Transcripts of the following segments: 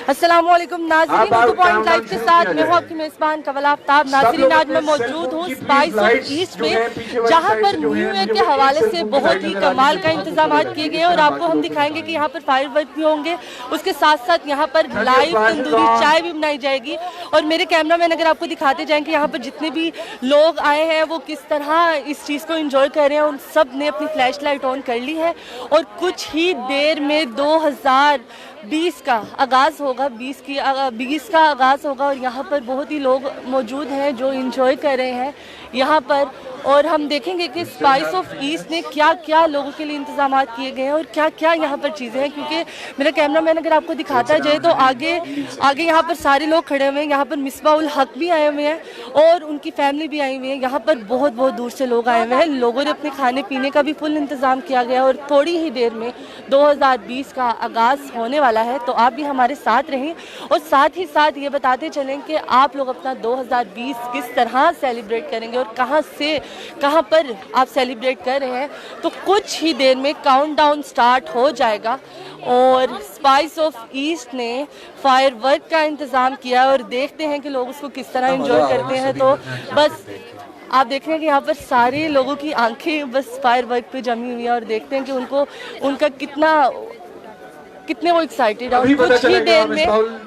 अस्सलामुअलैकुम नाज़रीन, Urdu point live के साथ मैं हूँ आपकी मेज़बान कवल आफ्ताब। नाज़रीन, आज मैं मौजूद हूँ स्पाइस ऑफ ईस्ट में, जहाँ पर न्यू ईयर के हवाले से बहुत ही कमाल का इंतजाम किए गए हैं और आपको हम दिखाएंगे कि यहाँ पर फायर वर्क भी होंगे, उसके साथ साथ यहाँ पर लाइव तंदूरी चाय भी बनाई जाएगी। और मेरे कैमरामैन अगर आपको दिखाते जाएँ कि यहाँ पर जितने भी लोग आए हैं वो किस तरह इस चीज़ को इंजॉय कर रहे हैं। उन सब ने अपनी फ्लैश लाइट ऑन कर ली है और कुछ ही देर में 2020 का आगाज़ होगा, 20 का आगाज़ होगा। और यहाँ पर बहुत ही लोग मौजूद हैं जो इंजॉय कर रहे हैं यहाँ पर। और हम देखेंगे कि स्पाइस ऑफ ईस्ट ने क्या क्या लोगों के लिए इंतजाम किए गए हैं और क्या क्या यहाँ पर चीज़ें हैं, क्योंकि मेरा कैमरामैन अगर आपको दिखाता जाए तो आगे यहाँ पर सारे लोग खड़े हुए हैं। यहाँ पर मिसबाह उल हक भी आए हुए हैं और उनकी फैमिली भी आई हुई है। यहाँ पर बहुत बहुत दूर से लोग आए हुए हैं। लोगों ने अपने खाने पीने का भी फुल इंतज़ाम किया गया और थोड़ी ही देर में 2020 का आगाज़ होने वाला है। तो आप भी हमारे साथ रहें और साथ ही साथ ये बताते चलें कि आप लोग अपना 2020 किस तरह सेलिब्रेट करेंगे और कहाँ पर आप सेलिब्रेट कर रहे हैं। तो कुछ ही देर में काउंटडाउन स्टार्ट हो जाएगा और स्पाइस ऑफ ईस्ट ने फायर वर्क का इंतज़ाम किया और देखते हैं कि लोग उसको किस तरह एंजॉय करते हैं। तो बस आप देख रहे हैं कि यहाँ पर सारे लोगों की आंखें बस फायर वर्क पे जमी हुई हैं और देखते हैं कि उनका कितने वो एक्साइटेड है। और कुछ ही देर में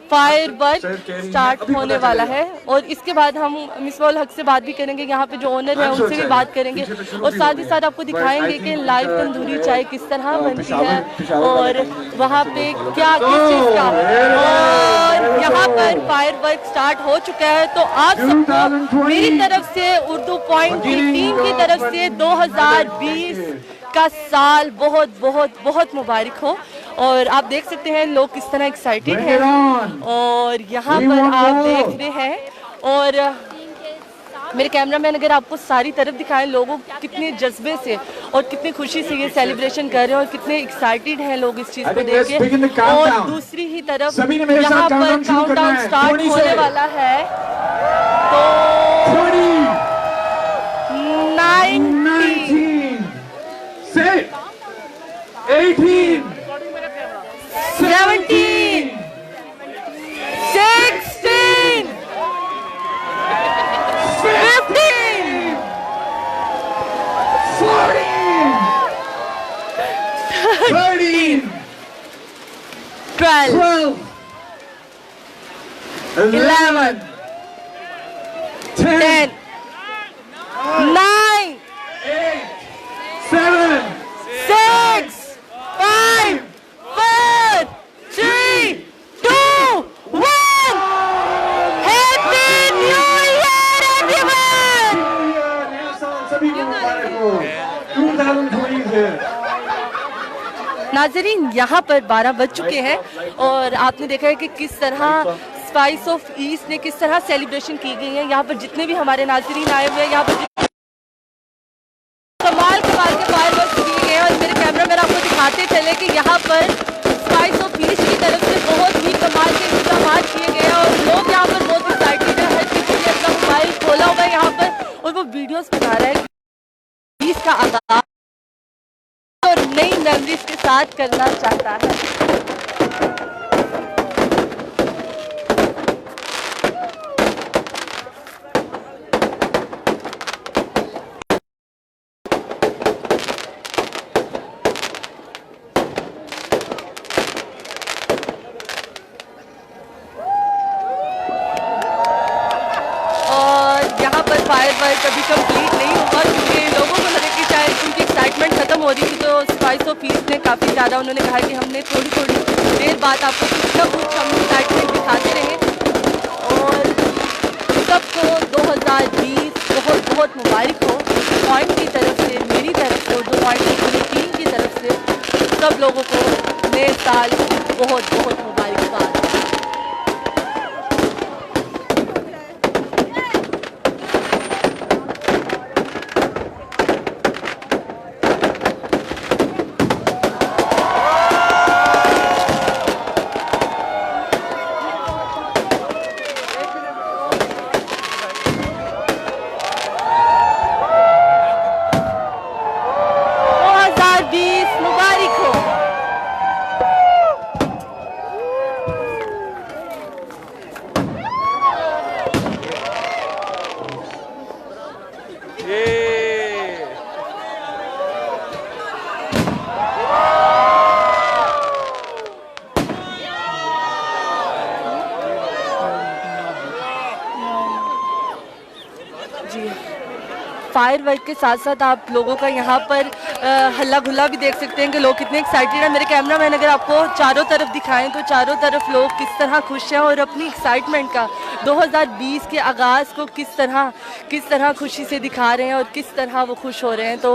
फायर वर्क स्टार्ट होने वाला है और इसके बाद हम मिसबाह उल हक से बात भी करेंगे, यहाँ पे जो ओनर है उनसे भी बात करेंगे और साथ ही साथ आपको दिखाएंगे कि लाइव तंदूरी चाय किस तरह बनती है और वहाँ पे क्या किस चीज़ का। और यहाँ पर फायर वर्क स्टार्ट हो चुका है। तो आप सबको मेरी तरफ से, उर्दू पॉइंट की टीम की तरफ से 2020 का साल बहुत बहुत बहुत मुबारक हो। और आप देख सकते हैं लोग किस तरह एक्साइटेड हैं और यहाँ पर आप देख रहे हैं। और मेरे कैमरामैन अगर आपको सारी तरफ दिखाएं लोगों कितने जज्बे से और कितनी खुशी से ये सेलिब्रेशन कर रहे हैं और कितने एक्साइटेड हैं लोग इस चीज़ को देख के। और दूसरी ही तरफ यहाँ पर काउंटडाउन स्टार्ट होने वाला है। तो 19 18 17 16 15 14 13 12 11 10 9 7 6 5 4 3 2 1 हैप्पी न्यू ईयर एवरीवन। सभी को मुबारक हो 2020 नाजरीन, यहाँ पर 12 बज चुके हैं और आपने देखा है कि किस तरह स्पाइस ऑफ ईस्ट ने किस तरह सेलिब्रेशन की गई है। यहाँ पर जितने भी हमारे नाजरीन आए हुए हैं, यहाँ पर कमाल के फायर वर्क किए गए हैं। और मेरे कैमरामैन आपको दिखाते चले कि यहाँ पर स्पाइस ऑफ ईस्ट की तरफ से बहुत ही कमाल के इंतजाम किए गए हैं और लोग यहाँ पर बहुत एक्साइटेड है। हर किसी ने अपना मोबाइल खोला हुआ है यहाँ पर और वो वीडियोस बना रहा है। 20 का आगाज और नई मेमोरीज के साथ करना चाहता है। फायर वर्क अभी कंप्लीट नहीं हुआ क्योंकि लोगों को लगे कि शायद उनकी एक्साइटमेंट खत्म हो रही थी। तो स्पाइस ऑफ ईस्ट ने काफ़ी ज़्यादा उन्होंने कहा कि हमने थोड़ी थोड़ी देर बाद आपको कुछ ना कुछ हम एक्साइटमेंट दिखाते रहें। और सबको 2020 बहुत बहुत मुबारक हो पॉइंट की तरफ से, मेरी तरफ से, उर्दू पॉइंट की पूरी टीम की तरफ से सब लोगों को नए साल बहुत बहुत मुबारकबाद। मुबारक हो। फायरवर्क के साथ साथ आप लोगों का यहाँ पर हल्ला गुल्ला भी देख सकते हैं कि लोग कितने एक्साइटेड हैं। मेरे कैमरामैन अगर आपको चारों तरफ दिखाएं तो चारों तरफ लोग किस तरह खुश हैं और अपनी एक्साइटमेंट का 2020 के आगाज़ को किस तरह खुशी से दिखा रहे हैं और किस तरह वो खुश हो रहे हैं। तो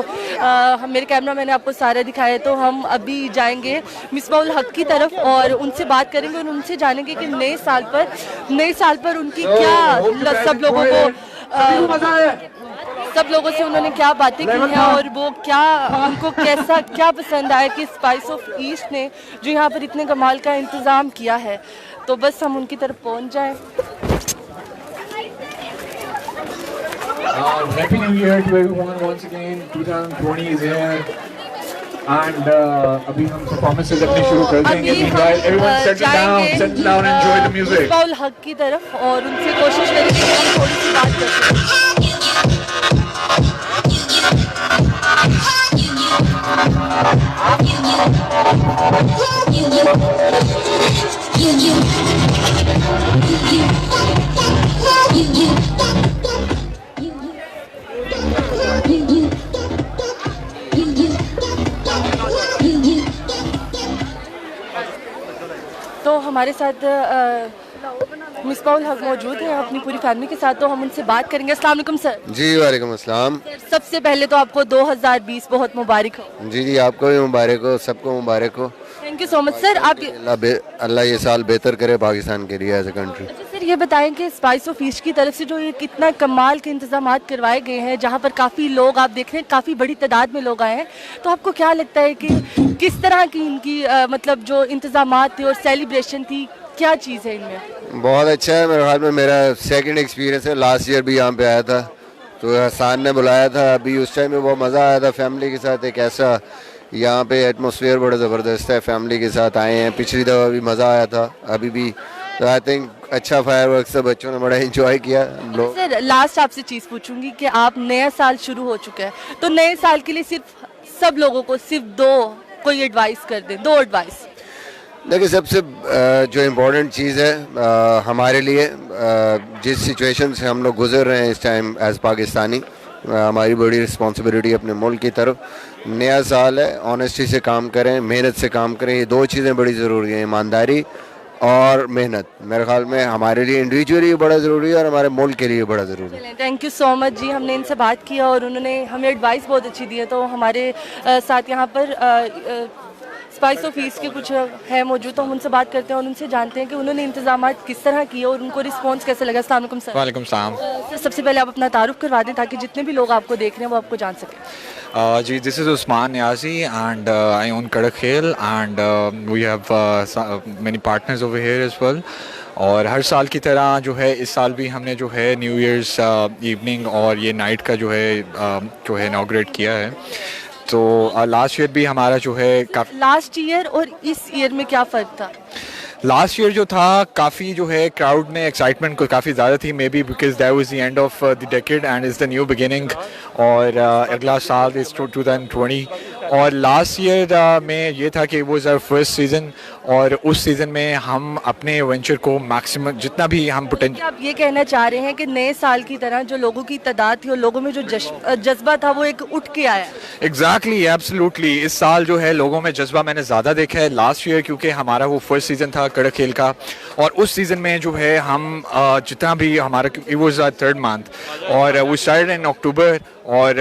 मेरे कैमरामैन ने आपको सारा दिखाया, तो हम अभी जाएंगे मिसबाहुल हक की तरफ और उनसे बात करेंगे और उनसे जानेंगे कि नए साल पर उनकी क्या सब लोगों से उन्होंने क्या बातें की हैं और वो उनको क्या पसंद आया कि स्पाइस ऑफ ईस्ट ने जो यहाँ पर इतने कमाल का इंतज़ाम किया है। तो बस हम उनकी तरफ पहुँच जाएं। Happy New Year to everyone once again. 2020 is here. And अभी हम performances अपनी शुरू कर देंगे। Meanwhile, everyone settle down, enjoy the music. Misbahul हक की तरफ और उनसे कोशिश करेंगे कि हम थोड़ी सी बात कर सकें। तो हमारे साथ मिसबाहुल हक मौजूद हैं अपनी पूरी फैमिली के साथ, तो हम उनसे बात करेंगे। अस्सलाम वालेकुम सर। जी वालेकुम अस्सलाम। सबसे पहले तो आपको 2020 बहुत मुबारक हो। जी आपको भी मुबारक हो, सबको मुबारक हो। Thank you so much sir. आप अल्लाह ये साल बेहतर करे पाकिस्तान के लिए एज ए कंट्री। अच्छा सर, ये बताएं कि स्पाइस ऑफ ईस्ट की तरफ से जो ये कितना कमाल के इंतजाम करवाए गए हैं, जहाँ पर काफ़ी लोग आप देख रहे हैं, काफ़ी बड़ी तादाद में लोग आए हैं, तो आपको क्या लगता है कि किस तरह की इनकी मतलब जो इंतजाम थे और सेलिब्रेशन थी, क्या चीज़ है इनमें? बहुत अच्छा है। मेरे ख्याल में मेरा सेकंड एक्सपीरियंस है। लास्ट ईयर भी यहाँ पे आया था तो हसान ने बुलाया था, अभी उस टाइम में बहुत मज़ा आया था फैमिली के साथ। एक ऐसा यहाँ पे एटमॉस्फेयर बड़ा ज़बरदस्त है, फैमिली के साथ आए हैं। पिछली दफ़ा भी मज़ा आया था, अभी भी। तो आई थिंक अच्छा फायरवर्क से बच्चों ने बड़ा एंजॉय किया लोग। सर लास्ट आपसे चीज़ पूछूंगी कि आप नया साल शुरू हो चुका है, तो नए साल के लिए सब लोगों को सिर्फ कोई एडवाइस कर दें, 2 एडवाइस। देखिए सबसे जो इम्पोर्टेंट चीज़ है हमारे लिए, जिस सिचुएशन से हम लोग गुजर रहे हैं इस टाइम एज़ पाकिस्तानी, हमारी बड़ी रिस्पॉन्सिबिलिटी अपने मुल्क की तरफ। नया साल है, ऑनेस्टी से काम करें, मेहनत से काम करें। ये 2 चीज़ें बड़ी ज़रूरी हैं, ईमानदारी और मेहनत। मेरे ख्याल में हमारे लिए इंडिविजुअली बड़ा ज़रूरी है और हमारे मुल्क के लिए बड़ा ज़रूरी है। थैंक यू सो मच जी। हमने इनसे बात किया और उन्होंने हमें एडवाइस बहुत अच्छी दी है। तो हमारे साथ यहाँ पर स्पाइस ऑफ ईस्ट के कुछ है मौजूद, तो हम उनसे बात करते हैं और उनसे जानते हैं कि उन्होंने इंतजाम किस तरह किए और उनको रिस्पांस कैसे लगा। अस्सलाम वालेकुम सर। वालेकुम सलाम। सर सबसे पहले आप अपना तारुफ करवा दें ताकि जितने भी लोग आपको देख रहे हैं वो आपको जान सकें। जी this is Usman Niazi and I own Kadak Khel and we have many partners over here as well. और हर साल की तरह जो है इस साल भी हमने जो है न्यू ईयर्स इवनिंग और ये नाइट का जो है इनॉग्रेट किया है। तो लास्ट ईयर भी हमारा जो है लास्ट ईयर और इस ईयर में क्या फ़र्क था? लास्ट ईयर जो था काफ़ी जो है क्राउड में एक्साइटमेंट को काफ़ी ज़्यादा थी, may be because that was the end of the decade and is the new beginning. और अगला साल इज़ 2020। और लास्ट ईयर में ये था कि वो आवर फर्स्ट सीज़न और उस सीज़न में हम अपने वेंचर को मैक्सिमम जितना भी हम पोटेंशियल। आप ये कहना चाह रहे हैं कि नए साल की तरह जो लोगों की तादाद थी और लोगों में जो जज्बा था वो एक उठ के आया? Exactly absolutely. इस साल जो है लोगों में जज्बा मैंने ज़्यादा देखा है लास्ट ईयर, क्योंकि हमारा वो फर्स्ट सीज़न था कड़क खेल का। और उस सीज़न में जो है हम जितना भी हमारा इट वाज 3rd मंथ और वो स्टार्टेड इन अक्टूबर और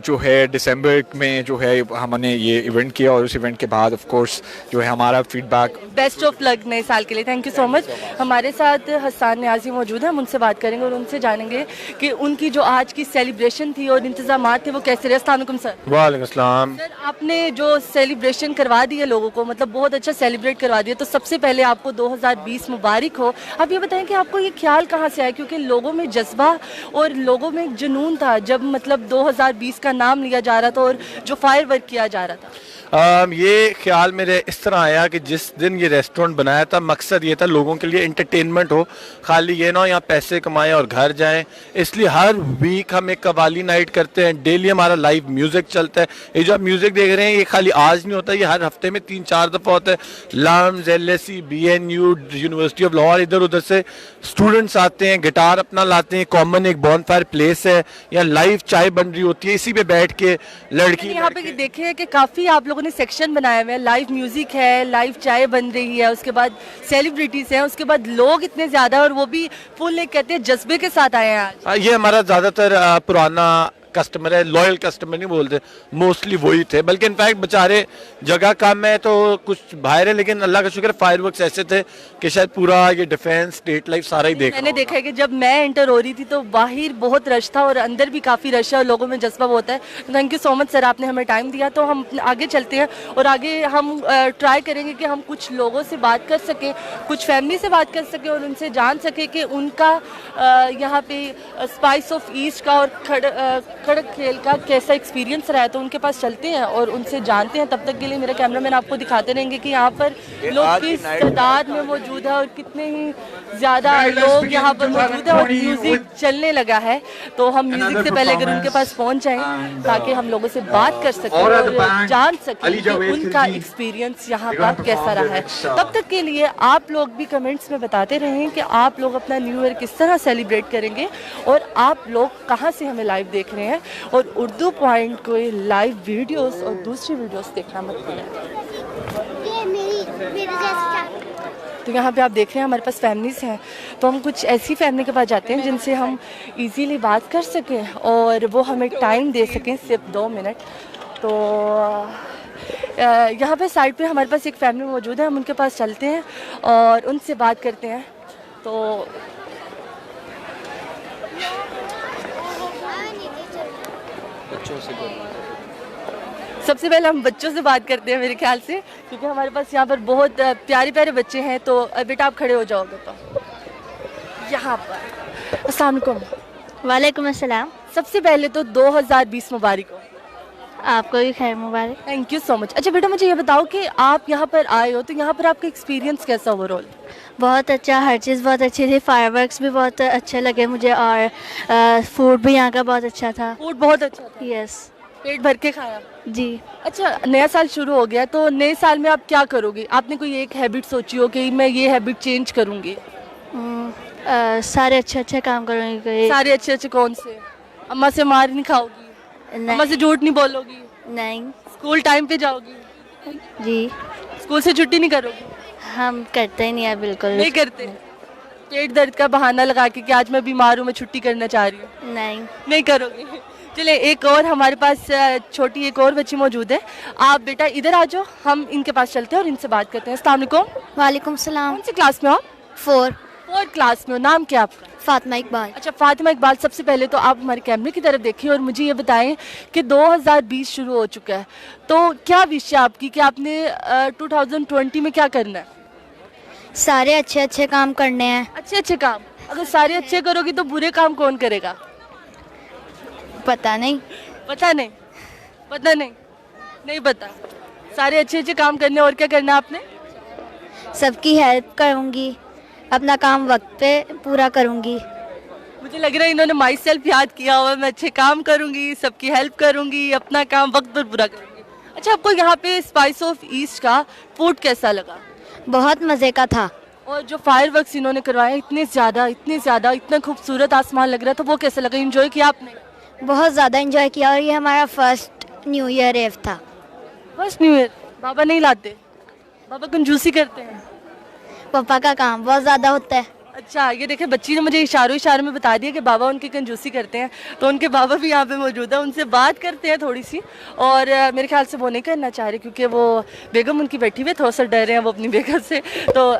जो है दिसंबर में जो है हमने ये इवेंट किया और उस इवेंट के बाद ऑफ कोर्स जो है हमारा फीडबैक। बेस्ट ऑफ लक नए साल के लिए। Thank you so much. हमारे साथ हसान नियाज़ी मौजूद है, हम उनसे बात करेंगे और उनसे जानेंगे कि उनकी जो आज की सेलिब्रेशन थी और इंतजाम थे वो कैसे रहे। अस्सलाम वालेकुम सर। वालेकुम अस्सलाम। सर आपने जो सेलिब्रेशन करवा दी है लोगों को, मतलब बहुत अच्छा सेलिब्रेट करवा दिया, तो सबसे पहले आपको 2020 मुबारक हो। आप ये बताएं कि आपको ये ख्याल कहाँ से आया, क्योंकि लोगों में जज्बा और लोगों में एक जुनून था जब मतलब 2020 का नाम लिया जा रहा था और जो फायरवर्क किया जा रहा था? ये ख्याल मेरे इस तरह आया कि जिस दिन ये रेस्टोरेंट बनाया था मकसद ये था लोगों के लिए एंटरटेनमेंट हो, खाली ये ना यहाँ पैसे कमाएं और घर जाएं। इसलिए हर वीक हम एक कवाली नाइट करते हैं, डेली हमारा लाइव म्यूज़िक चलता है। ये जो आप म्यूज़िक देख रहे हैं ये खाली आज नहीं होता, ये हर हफ्ते में 3-4 दफ़ा होता है। लाम्स, LSE, BNU, university of Lahore, इधर उधर से स्टूडेंट्स आते हैं, गिटार अपना लाते हैं। कॉमन एक बॉनफायर प्लेस है, यहाँ लाइव चाय बन रही होती है, इसी पे बैठ के लड़की यहाँ पे देखे हैं कि काफी आप लोगों ने सेक्शन बनाए हुए हैं, लाइव म्यूजिक है, लाइव चाय बन रही है, उसके बाद सेलिब्रिटीज हैं, उसके बाद लोग इतने ज्यादा और वो भी फुल एक कहते हैं जज्बे के साथ आए हैं आज। ये हमारा ज्यादातर पुराना कस्टमर है, लॉयल कस्टमर नहीं बोलते, मोस्टली वही थे। बल्कि इनफैक्ट बेचारे जगह कम है तो कुछ बाहर है, लेकिन अल्लाह का शुक्र फायरवर्क्स ऐसे थे कि शायद पूरा ये डिफेंस स्टेट लाइफ सारा ही देखा। मैंने देखा है कि जब मैं एंटर हो रही थी तो बाहर बहुत रश था और अंदर भी काफ़ी रश है और लोगों में जज्बा होता है। Thank you so much sir, आपने हमें टाइम दिया। तो हम आगे चलते हैं और आगे हम ट्राई करेंगे कि हम कुछ लोगों से बात कर सकें, कुछ फैमिली से बात कर सकें और उनसे जान सकें कि उनका यहाँ पे स्पाइस ऑफ ईस्ट का और खड़क खेल का कैसा एक्सपीरियंस रहा है। तो उनके पास चलते हैं और उनसे जानते हैं। तब तक के लिए मेरे कैमरामैन आपको दिखाते रहेंगे कि यहाँ पर लोग किस तादाद में मौजूद है और कितने ही ज़्यादा लोग यहाँ पर मौजूद है और म्यूज़िक चलने लगा है। तो हम म्यूज़िक से पहले अगर उनके पास पहुँच जाएं ताकि हम लोगों से बात कर सकें और जान सकें कि उनका एक्सपीरियंस यहाँ का कैसा रहा है। तब तक के लिए आप लोग भी कमेंट्स में बताते रहें कि आप लोग अपना न्यू ईयर किस तरह सेलिब्रेट करेंगे और आप लोग कहाँ से हमें लाइव देख रहे हैं। और उर्दू पॉइंट को लाइव वीडियोस और दूसरी वीडियोस देखना मत भूलें। तो यहाँ पे आप देख रहे हैं हमारे पास फैमिलीज़ हैं, तो हम कुछ ऐसी फैमिली के पास जाते हैं जिनसे हम इजीली बात कर सकें और वो हमें टाइम दे सकें, सिर्फ 2 मिनट। तो यहाँ पे साइड पे हमारे पास एक फैमिली मौजूद है, हम उनके पास चलते हैं और उनसे बात करते हैं। तो सबसे पहले हम बच्चों से बात करते हैं मेरे ख्याल से, क्योंकि हमारे पास यहाँ पर बहुत प्यारे प्यारे बच्चे हैं। तो बेटा आप खड़े हो जाओगे तो यहाँ पर। अस्सलाम वालेकुम। वालेकुम अस्सलाम। सबसे पहले तो 2020 मुबारक हो। आपको भी खैर मुबारक। Thank you so much. अच्छा बेटा मुझे ये बताओ कि आप यहाँ पर आए हो तो यहाँ पर आपका एक्सपीरियंस कैसा ओवरऑल? बहुत अच्छा, हर चीज़ बहुत अच्छी थी, फायरवर्क्स भी बहुत अच्छे लगे मुझे और फूड भी यहाँ का बहुत अच्छा था। फूड बहुत अच्छा था? यस। पेट भर के खाया? जी। अच्छा, नया साल शुरू हो गया तो नए साल में आप क्या करोगे? आपने कोई एक हैबिट सोची हो कि मैं ये हैबिट चेंज करूँगी? सारे अच्छे काम करूँगी। सारे अच्छे कौन से? अम्मा से मार नहीं खाओगी? अम्मा से झूठ नहीं बोलोगी? नहीं। स्कूल टाइम पे जाओगी? जी। स्कूल से छुट्टी नहीं करोगी? हम करते ही नहीं है, बिल्कुल नहीं करते। पेट दर्द का बहाना लगा के कि आज मैं बीमार हूँ, मैं छुट्टी करना चाह रही हूँ? नहीं करोगे। चले एक और हमारे पास छोटी एक और बच्ची मौजूद है। आप बेटा इधर आ जाओ, हम इनके पास चलते हैं और इनसे बात करते हैं। अस्सलाम वालेकुम। वालेकुम सलाम। कौन सी क्लास में हो? 4 क्लास में हो। नाम क्या आपका? फातिमा इकबाल। अच्छा फातिमा इकबाल, सबसे पहले तो आप हमारे कैमरे की तरफ देखिए और मुझे ये बताएं कि 2020 शुरू हो चुका है, तो क्या विश है आपकी कि आपने 2020 में क्या करना है? सारे अच्छे काम करने हैं। अच्छे काम? अगर सारे अच्छे करोगी तो बुरे काम कौन करेगा? पता नहीं। नहीं पता। सारे अच्छे काम करने, और क्या करना है आपने? सबकी हेल्प करूँगी, अपना काम वक्त पे पूरा करूँगी। मुझे लग रहा है इन्होंने माई सेल्फ याद किया हुआ। मैं अच्छे काम करूँगी, सबकी हेल्प करूँगी, अपना काम वक्त पर पूरा करूँगी। अच्छा, आपको यहाँ पे स्पाइस ऑफ ईस्ट का फूड कैसा लगा? बहुत मज़े का था। और जो फायरवर्क्स इन्होंने करवाए इतने ज़्यादा इतना खूबसूरत आसमान लग रहा था, वो कैसा लगा? एंजॉय किया आपने? बहुत ज़्यादा एंजॉय किया और ये हमारा फर्स्ट न्यू ईयर एव था। First new year? बाबा नहीं लाते? बाबा कंजूसी करते हैं? पापा का काम बहुत ज़्यादा होता है। अच्छा, ये देखे बच्ची ने मुझे इशारों में बता दिया कि बाबा उनकी कंजूसी करते हैं, तो उनके बाबा भी यहाँ पे मौजूद है, उनसे बात करते हैं थोड़ी सी। और मेरे ख्याल से वो नहीं करना चाह रहे क्योंकि वो बेगम उनकी बैठी हुई, थोड़ा सा डर रहे हैं वो अपनी बेगम से। तो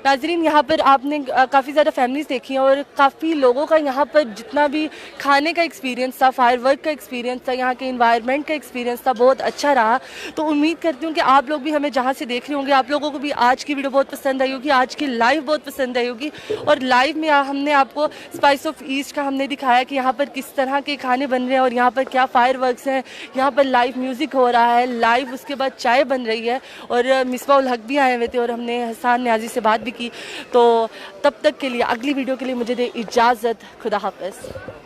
नाजरीन, यहाँ पर आपने काफ़ी ज़्यादा फैमिलीज देखी हैं और काफ़ी लोगों का यहाँ पर जितना भी खाने का एक्सपीरियंस था, फायरवर्क का एक्सपीरियंस था, यहाँ के इन्वायरमेंट का एक्सपीरियंस था, बहुत अच्छा रहा। तो उम्मीद करती हूँ कि आप लोग भी हमें जहाँ से देख रहे होंगे, आप लोगों को भी आज की वीडियो बहुत पसंद आई होगी, आज की लाइव बहुत पसंद आई होगी। और लाइव में हमने आपको स्पाइस ऑफ ईस्ट का हमने दिखाया कि यहाँ पर किस तरह के खाने बन रहे हैं और यहाँ पर क्या फायरवर्क्स हैं, यहाँ पर लाइव म्यूज़िक हो रहा है, लाइव उसके बाद चाय बन रही है और मिसबा उल हक भी आए हुए थे और हमने हसन न्याजी से बात भी की। तो तब तक के लिए, अगली वीडियो के लिए मुझे दे इजाज़त। खुदा हाफ़िज़।